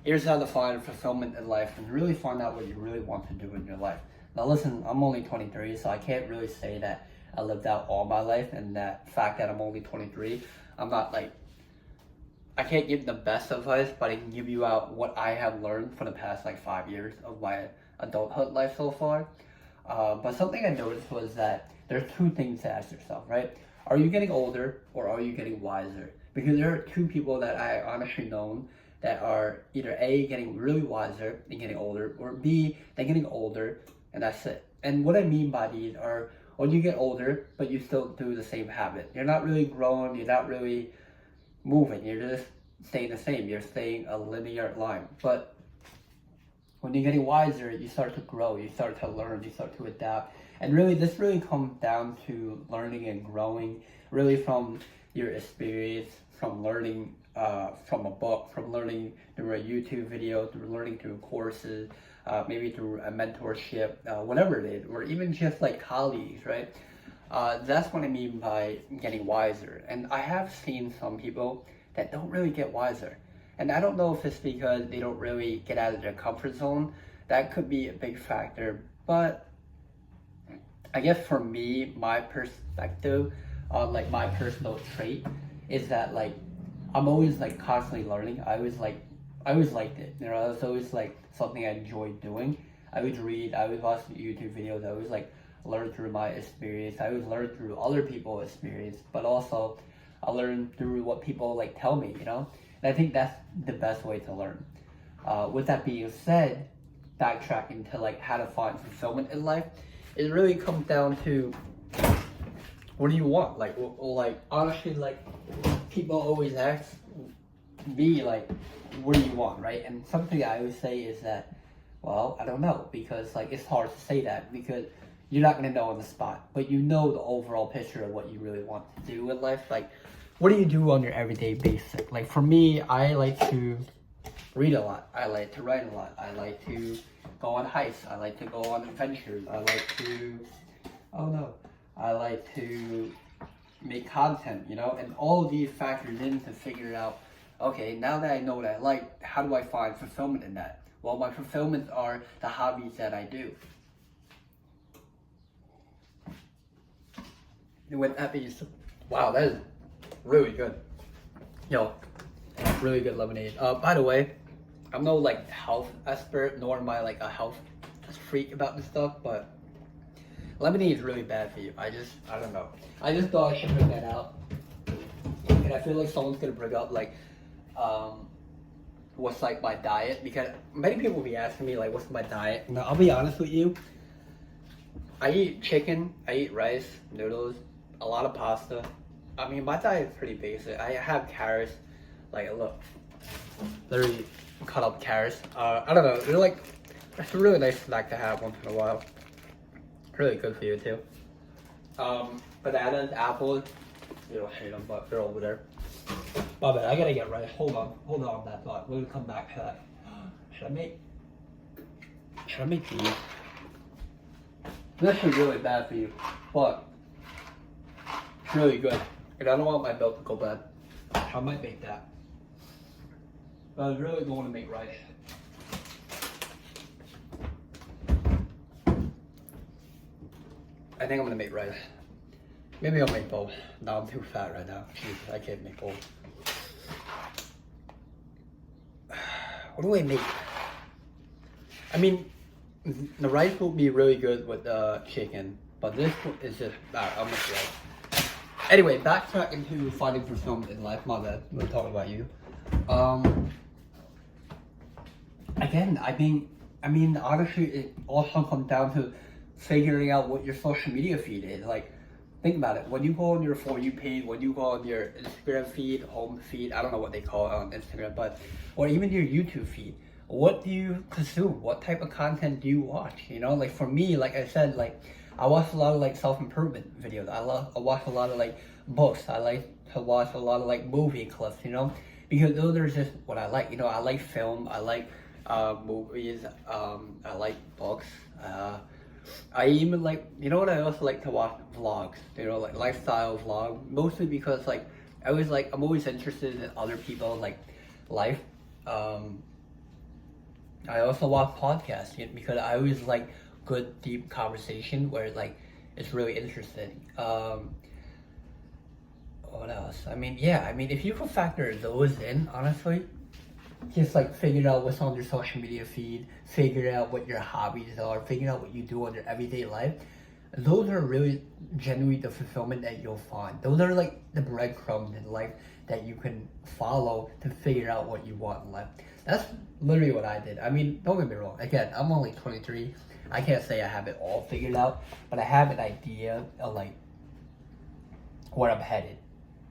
Here's how to find fulfillment in life and really find out what you really want to do in your life. Now listen, I'm only 23, so I can't really say that I lived out all my life, and that fact that I'm only 23, I'm not like, I can't give the best advice, but I can give you out what I have learned for the past like 5 years of my adulthood life so far. But something I noticed was that there's two things to ask yourself, right? Are you getting older or are you getting wiser? Because there are two people that I honestly know that are either A, getting really wiser and getting older, or B, they're getting older and that's it. And what I mean by these are when you get older, but you still do the same habit. You're not really growing, you're not really moving, you're just staying the same. You're staying a linear line. But when you're getting wiser, you start to grow, you start to learn, you start to adapt. And really, this really comes down to learning and growing, really from your experience, from learning from a book, from learning through a YouTube video, through learning through courses, maybe through a mentorship, whatever it is, or even just like colleagues, right? That's what I mean by getting wiser. And I have seen some people that don't really get wiser. And I don't know if it's because they don't really get out of their comfort zone. That could be a big factor. But I guess for me, my perspective on like my personal trait is that like I'm always like constantly learning. I always liked it. You know, it's always like something I enjoyed doing. I would read, I would watch YouTube videos, I always like learn through my experience. I always learn through other people's experience, but also I learn through what people like tell me, you know? And I think that's the best way to learn. With that being said, backtracking to like how to find fulfillment in life, it really comes down to what do you want? Like honestly, like people always ask me like, what do you want, right? And something I always say is that, well, I don't know, because like it's hard to say that because you're not gonna know on the spot, but you know the overall picture of what you really want to do in life. Like, what do you do on your everyday basis? Like for me, I like to read a lot. I like to write a lot. I like to go on hikes. I like to go on adventures. I like to make content, you know? And all of these factors in to figure out, okay, now that I know what I like, how do I find fulfillment in that? Well, my fulfillments are the hobbies that I do. And with that being said, wow, that is really good. Yo, really good lemonade. By the way, I'm no like health expert, nor am I like a health freak about this stuff, but lemonade is really bad for you. I don't know. I just thought I should bring that out. And I feel like someone's gonna bring up like, what's like my diet, because many people will be asking me like, what's my diet? Now, I'll be honest with you. I eat chicken, I eat rice, noodles, a lot of pasta. I mean, my diet is pretty basic. I have carrots, like look, literally cut up carrots. I don't know, they're like, it's a really nice snack to have once in a while. Really good for you too. Bananas, apples, you don't hate them, but they're over there. My bad, I gotta get right. Hold on that thought. We'll come back to that. Should I make these? This is really bad for you, but it's really good. And I don't want my milk to go bad. I might make that. But I was really going to make rice. I think I'm gonna make rice. Maybe I'll make both. No, I'm too fat right now. Jeez, I can't make both. What do I make? I mean, the rice will be really good with chicken, but this is just, I'll make rice. Anyway, backtracking to finding fulfillment in life. My bad, we're talking about you. Again, I mean, honestly, it also comes down to figuring out what your social media feed is. Like, think about it. When you go on your For You page, when you go on your Instagram feed, home feed, I don't know what they call it on Instagram, but, or even your YouTube feed, what do you consume? What type of content do you watch? You know, like for me, like I said, like I watch a lot of like self-improvement videos. I watch a lot of like books. I like to watch a lot of like movie clips, you know, because those are just what I like. You know, I like film, I like movies, I like books. I even like, you know what, I also like to watch vlogs, you know, like lifestyle vlog, mostly because like I'm always interested in other people's like life. I also watch podcasts because I always like good deep conversation where like it's really interesting. What else? I mean, yeah, I mean, if you can factor those in, honestly, just like figure out what's on your social media feed, figure out what your hobbies are, figure out what you do on your everyday life. Those are really genuinely the fulfillment that you'll find. Those are like the breadcrumbs in life that you can follow to figure out what you want in life. That's literally what I did. I mean, don't get me wrong. Again, I'm only 23. I can't say I have it all figured out, but I have an idea of like where I'm headed.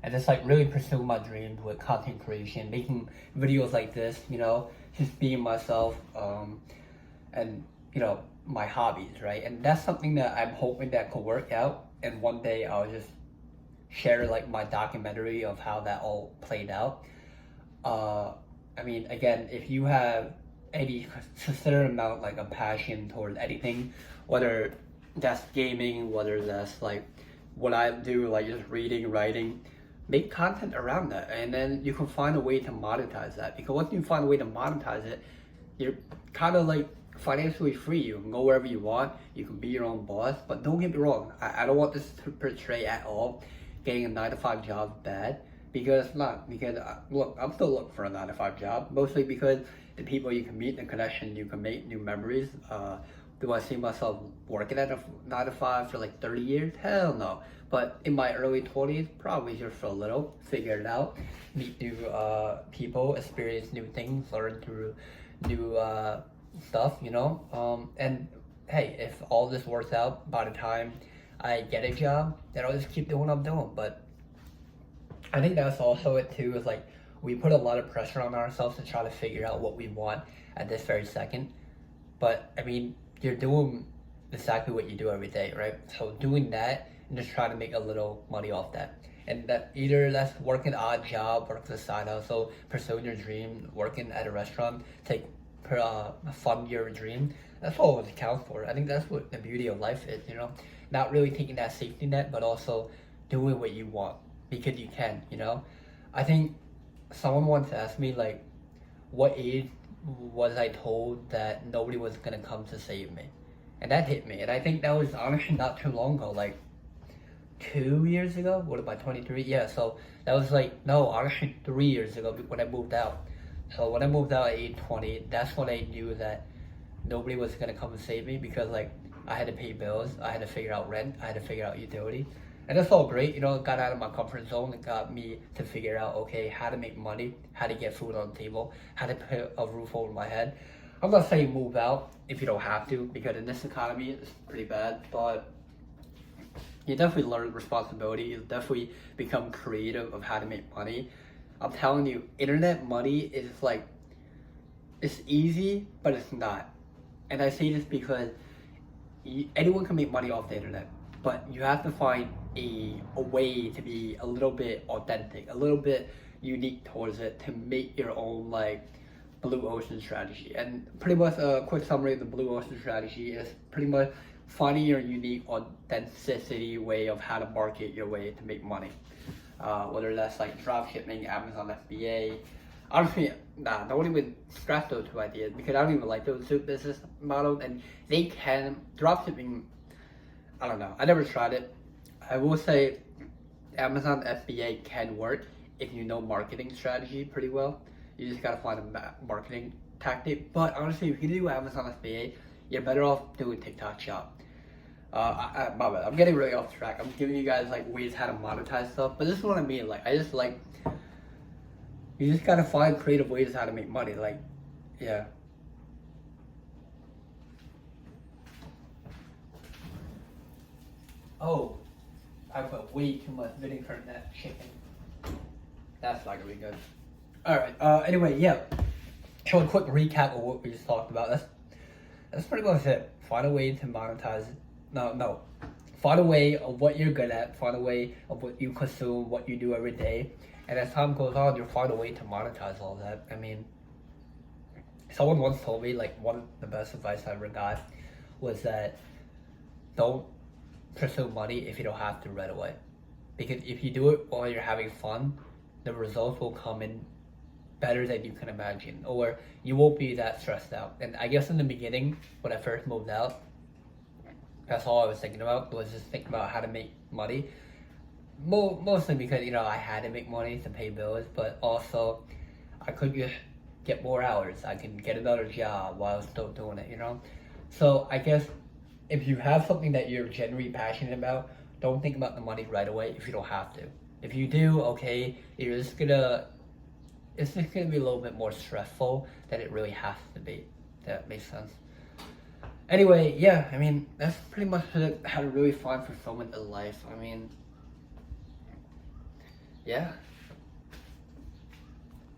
And just like really pursue my dreams with content creation, making videos like this, just being myself, and my hobbies, right? And that's something that I'm hoping that could work out. And one day I'll just share like my documentary of how that all played out. I mean, again, if you have any considerable amount like a passion towards anything, whether that's gaming, whether that's like what I do, like just reading, writing, make content around that, and then you can find a way to monetize that. Because once you find a way to monetize it, you're kind of like financially free. You can go wherever you want. You can be your own boss. But don't get me wrong. I don't want this to portray at all getting a 9 to 5 job is bad, because it's not. Because look, I'm still looking for a 9 to 5 job, mostly because the people you can meet, the connection you can make, new memories. Do I see myself working at a 9 to 5 for like 30 years? Hell no. But in my early 20s, probably just for a little, figure it out, meet new people, experience new things, learn through new stuff, and hey, if all this works out by the time I get a job, then I'll just keep doing what I'm doing. But I think that's also it too, is like we put a lot of pressure on ourselves to try to figure out what we want at this very second. But I mean, you're doing exactly what you do every day, right? So doing that and just trying to make a little money off that. And that either that's working an odd job, working a side hustle, pursuing your dream, working at a restaurant, fund your dream. That's all it counts for. I think that's what the beauty of life is, not really taking that safety net, but also doing what you want because you can. I think someone once asked me like, what age was I told that nobody was gonna come to save me? And that hit me. And I think that was honestly not too long ago, like 2 years ago. What am I, 23? Yeah, so that was like, no, honestly 3 years ago when I moved out. So when I moved out at age 20, that's when I knew that nobody was gonna come and save me, because like I had to pay bills, I had to figure out rent, I had to figure out utility. And that's all great, it got out of my comfort zone. It got me to figure out, okay, how to make money, how to get food on the table, how to put a roof over my head. I'm not saying move out if you don't have to, because in this economy, it's pretty bad. But you definitely learn responsibility. You definitely become creative of how to make money. I'm telling you, internet money is like, it's easy, but it's not. And I say this because anyone can make money off the internet, but you have to find a way to be a little bit authentic, a little bit unique towards it, to make your own like blue ocean strategy. And pretty much a quick summary of the blue ocean strategy is pretty much finding your unique authenticity way of how to market your way to make money. Whether that's like drop shipping, Amazon FBA. Honestly, don't even scratch those two ideas, because I don't even like those two business models, and they can, drop shipping, I don't know, I never tried it. I will say Amazon FBA can work if you know marketing strategy pretty well. You just gotta find a marketing tactic. But honestly, if you do Amazon FBA, you're better off doing TikTok Shop. My bad. I'm getting really off track. I'm giving you guys like ways how to monetize stuff, but this is what I mean. Like, I just like, you just gotta find creative ways how to make money. Like, yeah. Oh, I put way too much vinegar in that chicken. That's not gonna be good. Alright, anyway, yeah. So a quick recap of what we just talked about. That's pretty much it. Find a way to monetize it. No. Find a way of what you're good at. Find a way of what you consume, what you do every day. And as time goes on, you'll find a way to monetize all that. I mean, someone once told me, like, one of the best advice I ever got was that don't pursue money if you don't have to right away. Because if you do it while you're having fun, the results will come in better than you can imagine, or you won't be that stressed out. And I guess in the beginning, when I first moved out, that's all I was thinking about, was just thinking about how to make money. Mostly because, I had to make money to pay bills, but also I could just get more hours. I can get another job while I was still doing it. So I guess if you have something that you're genuinely passionate about, don't think about the money right away if you don't have to. If you do, okay, it's just gonna be a little bit more stressful than it really has to be. If that makes sense. Anyway, yeah, I mean, that's pretty much how to really find fulfillment in life. I mean, yeah.